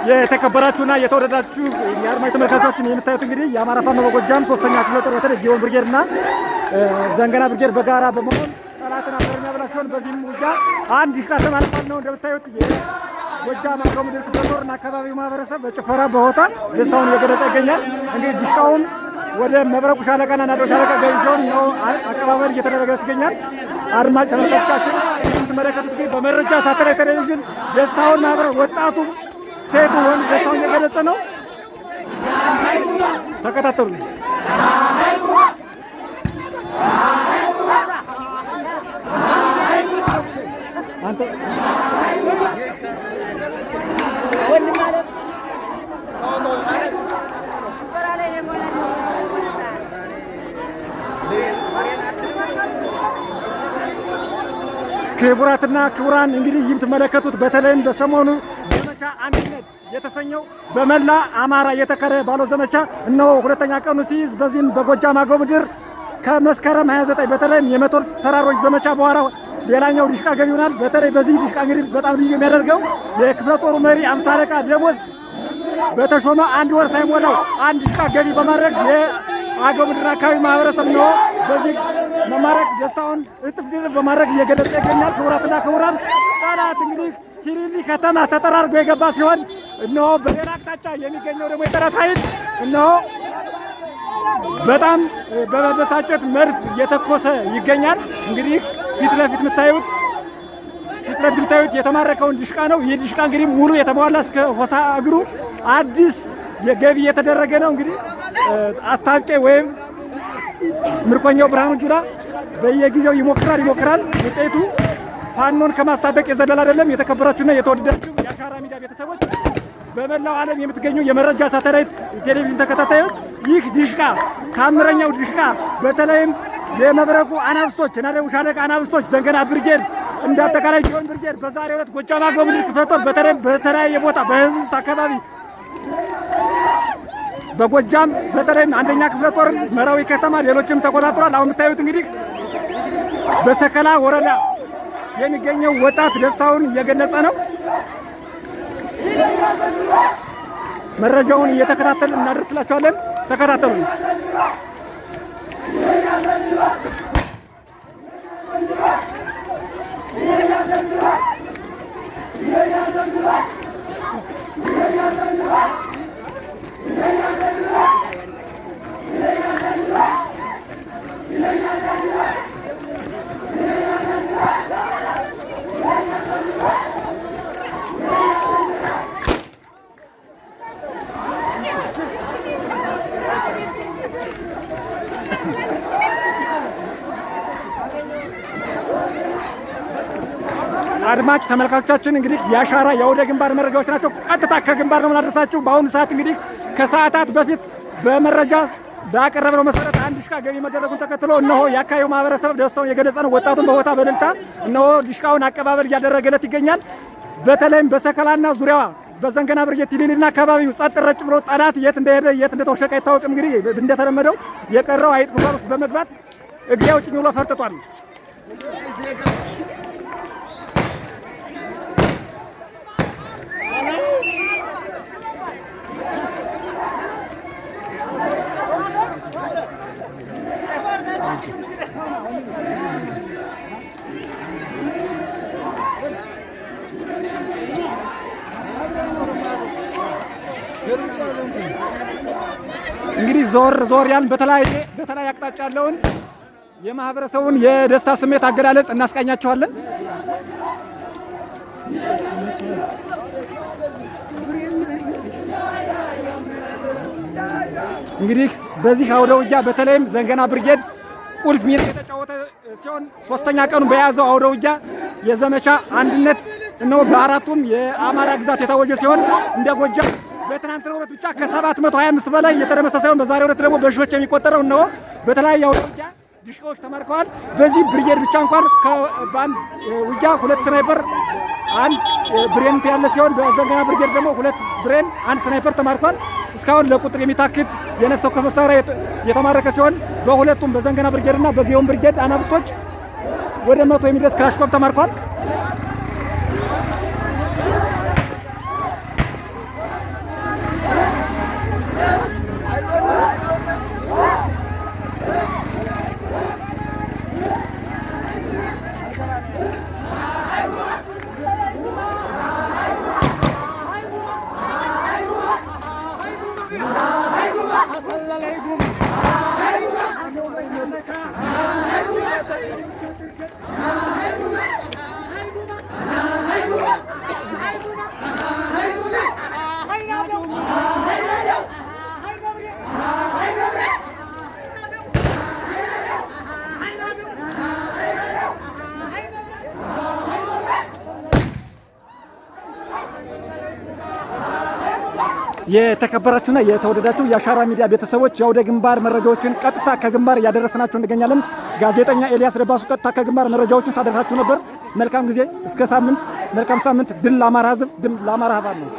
የተከበራችሁና የተወደዳችሁ የአድማጭ ተመልካቾችን የምታዩት እንግዲህ የአማራ ፋኖ በጎጃም 3ኛ ክፍለ ጦር በተለይ ጊዮን ብርጌድና ዘንገና ብርጌድ በጋራ በመሆን ጠላትን አፈር የሚያበላ ሲሆን በዚህም ውጊያ አንድ ዲሽቃ ተማርኳል ነው። እንደምታዩት የጎጃም አገው ምድር ክፍለ ጦርና አካባቢው ማህበረሰብ በጭፈራ በሆታ ደስታውን እየገለጸ ይገኛል። እንግዲህ ዲሽቃውን ወደ መብረቁ ሻለቃና ናዶ ሻለቃ ገቢ ሲሆን ነው አቀባበል እየተደረገ ይገኛል። አድማጭ ተመልካቾቻችን የምትመለከቱት እንግዲህ በመረጃ ሳተላይት ቴሌቪዥን ደስታውን ማህበረ ወጣቱ ሴቱ ወንድ ደስታውን እየገለጸ ነው። ተከታተሉ። አንተ ክቡራትና ክቡራን እንግዲህ የምትመለከቱት በተለይም በሰሞኑ ዘመቻ አንድነት የተሰኘው በመላ አማራ የተከረ ባለው ዘመቻ እነሆ ሁለተኛ ቀኑ ሲይዝ በዚህም በጎጃም አገው ምድር ከመስከረም 29 በተለይም የመቶር ተራሮች ዘመቻ በኋላ ሌላኛው ዲሽቃ ገቢ ይሆናል። በተለይ በዚህ ዲሽቃ እንግዲህ በጣም ልዩ የሚያደርገው የክፍለ ጦሩ መሪ 50 አለቃ ደሞዝ በተሾመ አንድ ወር ሳይሞላው አንድ ዲሽቃ ገቢ በማድረግ የአገው ምድር አካባቢ ማህበረሰብ ነው በዚህ መማረክ ደስታውን እጥፍ ድርብ በማድረግ እየገለጸ ይገኛል። ክቡራትና ክቡራን ጠላት እንግዲህ ቲሊሊ ከተማ ተጠራርጎ የገባ ሲሆን እነሆ በሌላ አቅጣጫ የሚገኘው ደግሞ የጠላት ኃይል እነሆ በጣም በመበሳጨት መድፍ እየተኮሰ ይገኛል። እንግዲህ ፊት ለፊት የምታዩት የተማረከውን ዲሽቃ ነው። ይህ ዲሽቃ እንግዲህ ሙሉ የተሟላ እስከ ሆሳ እግሩ አዲስ የገቢ የተደረገ ነው። እንግዲህ አስታጥቄ ወይም ምርኮኛው ብርሃኑ ጁላ በየጊዜው ይሞክራል። ውጤቱ ፋኖን ከማስታጠቅ የዘለል አይደለም። የተከበራችሁና የተወደዳችሁ የአሻራ ሚዲያ ቤተሰቦች በመላው ዓለም የምትገኙ የመረጃ ሳተላይት ቴሌቪዥን ተከታታዮች ይህ ዲሽቃ ታምረኛው ዲሽቃ በተለይም የመብረቁ አናብስቶች ናደው ሻለቃ አናብስቶች ዘንገና ብርጌድ እንዳጠቃላይ ጊዮን ብርጌድ በዛሬው ዕለት ጎጃም አገው ምድር ክፍለ ጦር በተለያየ ቦታ በህዝብ አካባቢ በጎጃም በተለይም አንደኛ ክፍለ ጦር መራዊ ከተማ ሌሎችም ተቆጣጥሯል። አሁን የምታዩት እንግዲህ በሰከላ ወረዳ የሚገኘው ወጣት ደስታውን እየገለጸ ነው። መረጃውን እየተከታተልን እናደርስላችኋለን። ተከታተሉ። አድማጭ ተመልካቾቻችን እንግዲህ የአሻራ የአውደ ግንባር መረጃዎች ናቸው። ቀጥታ ከግንባር ነው የምናደርሳችሁ። በአሁኑ ሰዓት እንግዲህ ከሰዓታት በፊት በመረጃ ባቀረብነው መሰረት አንድ ዲሽቃ ገቢ መደረጉን ተከትሎ እነሆ የአካባቢው ማህበረሰብ ደስታውን የገለጸ ነው። ወጣቱን በሆታ በደልታ እነሆ ዲሽቃውን አቀባበል እያደረገለት ይገኛል። በተለይም በሰከላና ዙሪያዋ በዘንገና ብርጌድ ቲሊሊና አካባቢው ጸጥ ረጭ ብሎ ጠላት የት እንደሄደ የት እንደተወሸቀ አይታወቅም። እንግዲህ እንደተለመደው የቀረው አይጥ ጉድጓድ ውስጥ በመግባት እግሬ አውጭኝ ብሎ ፈርጥጧል። እንግዲህ ዞር ያን በተለያየ አቅጣጫ ያለውን የማህበረሰቡን የደስታ ስሜት አገላለጽ እናስቃኛቸዋለን። እንግዲህ በዚህ አውደ ውጊያ በተለይም ዘንገና ብርጌድ ቁልፍ ሚና የተጫወተ ሲሆን 3ኛ ቀኑ በያዘው አውደ ውጊያ የዘመቻ አንድነት ነው በአራቱም የአማራ ግዛት የታወጀ ሲሆን እንደ ጎጃም በትናንትናው ዕለት ብቻ ከ725 በላይ የተደመሰሰ ሲሆን በዛሬው ዕለት ደግሞ በሺዎች የሚቆጠረው ነው በተለያየ አውደ ውጊያ ዲሽቃዎች ተማርከዋል። በዚህ ብርጌድ ብቻ እንኳን በአንድ ውጊያ 2 ስናይፐር 1 ብሬን ያለ ሲሆን በዘንገና ብርጌድ ደግሞ 2 ብሬን 1 ስናይፐር ተማርኳል። እስካሁን ለቁጥር የሚታክት የነፍስ ወከፍ መሳሪያ የተማረከ ሲሆን በሁለቱም በዘንገና ብርጌድና በጊዮን ብርጌድ አናብስቶች ወደ 100 የሚደርስ ክላሽንኮቭ ተማርኳል። የተከበራችሁና የተወደዳችሁ የአሻራ ሚዲያ ቤተሰቦች የአውደ ግንባር መረጃዎችን ቀጥታ ከግንባር እያደረስናችሁ እንገኛለን። ጋዜጠኛ ኤልያስ ደባሱ ቀጥታ ከግንባር መረጃዎችን ሳደርሳችሁ ነበር። መልካም ጊዜ፣ እስከ ሳምንት፣ መልካም ሳምንት። ድል ለአማራ ሕዝብ፣ ድል ለአማራ ሕዝብ ነው።